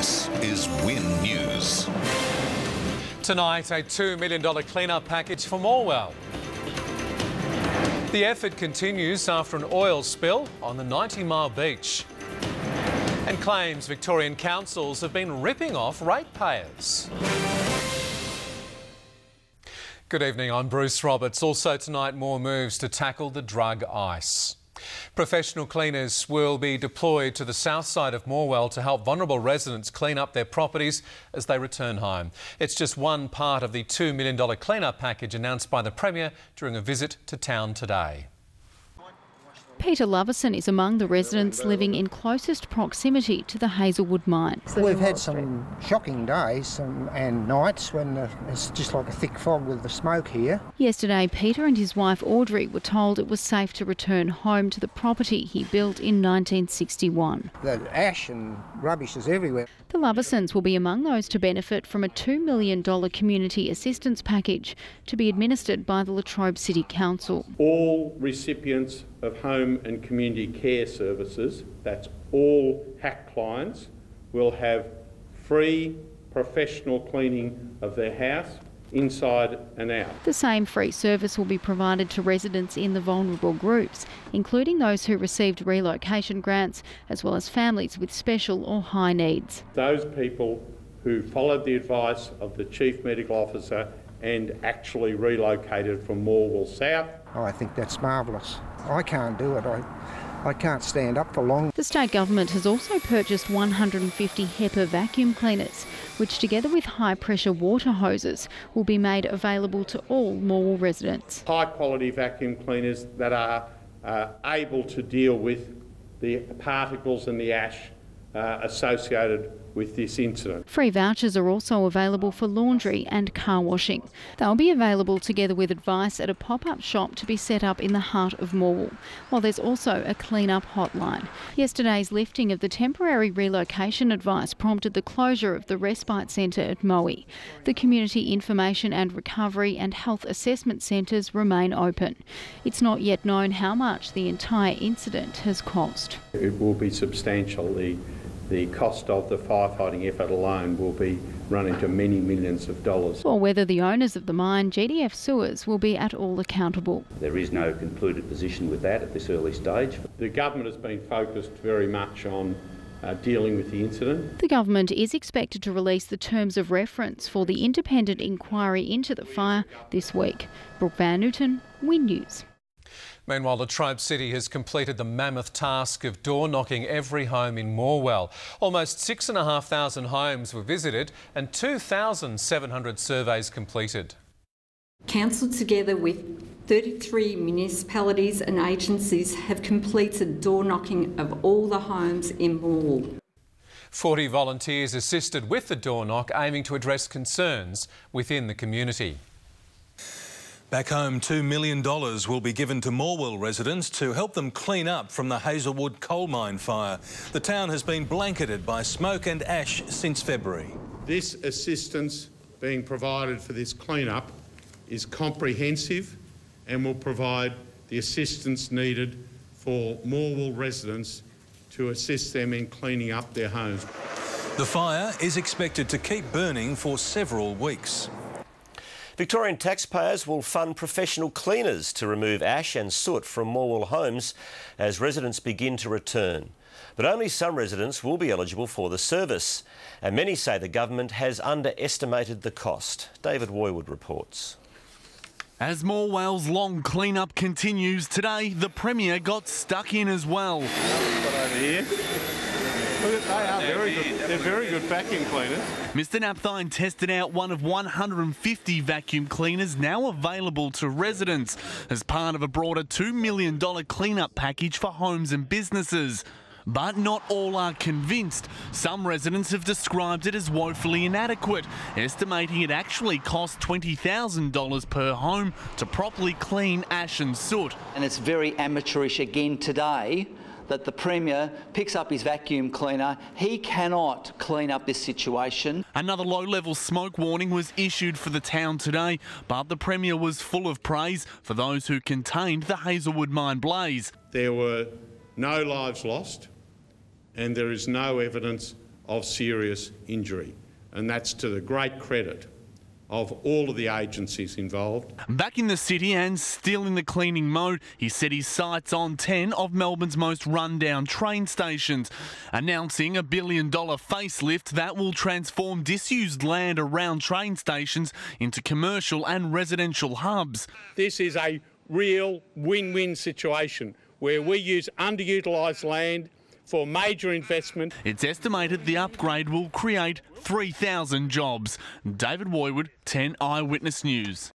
This is Win News. Tonight, a $2 million clean-up package for Morwell. The effort continues after an oil spill on the 90-mile beach. And claims Victorian councils have been ripping off ratepayers. Good evening, I'm Bruce Roberts. Also tonight, more moves to tackle the drug ice. Professional cleaners will be deployed to the south side of Morwell to help vulnerable residents clean up their properties as they return home. It's just one part of the $2 million clean-up package announced by the Premier during a visit to town today. Peter Loverson is among the residents living in closest proximity to the Hazelwood mine. We've had some shocking days and nights when it's just like a thick fog with the smoke here. Yesterday, Peter and his wife Audrey were told it was safe to return home to the property he built in 1961. The ash and rubbish is everywhere. The Loversons will be among those to benefit from a $2 million community assistance package to be administered by the Latrobe City Council. All recipients of home and community care services, that's all HAC clients, will have free professional cleaning of their house, inside and out. The same free service will be provided to residents in the vulnerable groups, including those who received relocation grants, as well as families with special or high needs. Those people who followed the advice of the Chief Medical Officer and actually relocated from Morwell South. I think that's marvellous. I can't do it. I can't stand up for long. The state government has also purchased 150 HEPA vacuum cleaners, which together with high-pressure water hoses will be made available to all Morwell residents. High-quality vacuum cleaners that are able to deal with the particles and the ash associated with this incident. Free vouchers are also available for laundry and car washing. They'll be available together with advice at a pop-up shop to be set up in the heart of Morwell, while there's also a clean-up hotline. Yesterday's lifting of the temporary relocation advice prompted the closure of the respite centre at Moe. The Community Information and Recovery and Health Assessment Centres remain open. It's not yet known how much the entire incident has cost. It will be substantial. The cost of the firefighting effort alone will be running to many millions of dollars. Or whether the owners of the mine, GDF Sewers, will be at all accountable. There is no concluded position with that at this early stage. The government has been focused very much on dealing with the incident. The government is expected to release the terms of reference for the independent inquiry into the fire this week. Brooke Van Newton, Win News. Meanwhile, Latrobe City has completed the mammoth task of door-knocking every home in Morwell. Almost 6,500 homes were visited and 2,700 surveys completed. Council, together with 33 municipalities and agencies, have completed door-knocking of all the homes in Morwell. 40 volunteers assisted with the door-knock, aiming to address concerns within the community. Back home, $2 million will be given to Morwell residents to help them clean up from the Hazelwood coal mine fire. The town has been blanketed by smoke and ash since February. This assistance being provided for this clean-up is comprehensive and will provide the assistance needed for Morwell residents to assist them in cleaning up their homes. The fire is expected to keep burning for several weeks. Victorian taxpayers will fund professional cleaners to remove ash and soot from Morwell homes as residents begin to return. But only some residents will be eligible for the service, and many say the government has underestimated the cost. David Woywood reports. As Morwell's long clean-up continues today, the Premier got stuck in as well. Over here. Look, they are very good. They're very good vacuum cleaners. Mr Napthine tested out one of 150 vacuum cleaners now available to residents as part of a broader $2 million clean-up package for homes and businesses. But not all are convinced. Some residents have described it as woefully inadequate, estimating it actually costs $20,000 per home to properly clean ash and soot. And it's very amateurish again today that the Premier picks up his vacuum cleaner. He cannot clean up this situation. Another low-level smoke warning was issued for the town today, but the Premier was full of praise for those who contained the Hazelwood mine blaze. There were no lives lost, and there is no evidence of serious injury. And that's to the great credit of all of the agencies involved. Back in the city and still in the cleaning mode, he set his sights on 10 of Melbourne's most run-down train stations, announcing $1 billion facelift that will transform disused land around train stations into commercial and residential hubs. This is a real win-win situation where we use underutilised land for major investment. It's estimated the upgrade will create 3,000 jobs. David Woywood, 10 Eyewitness News.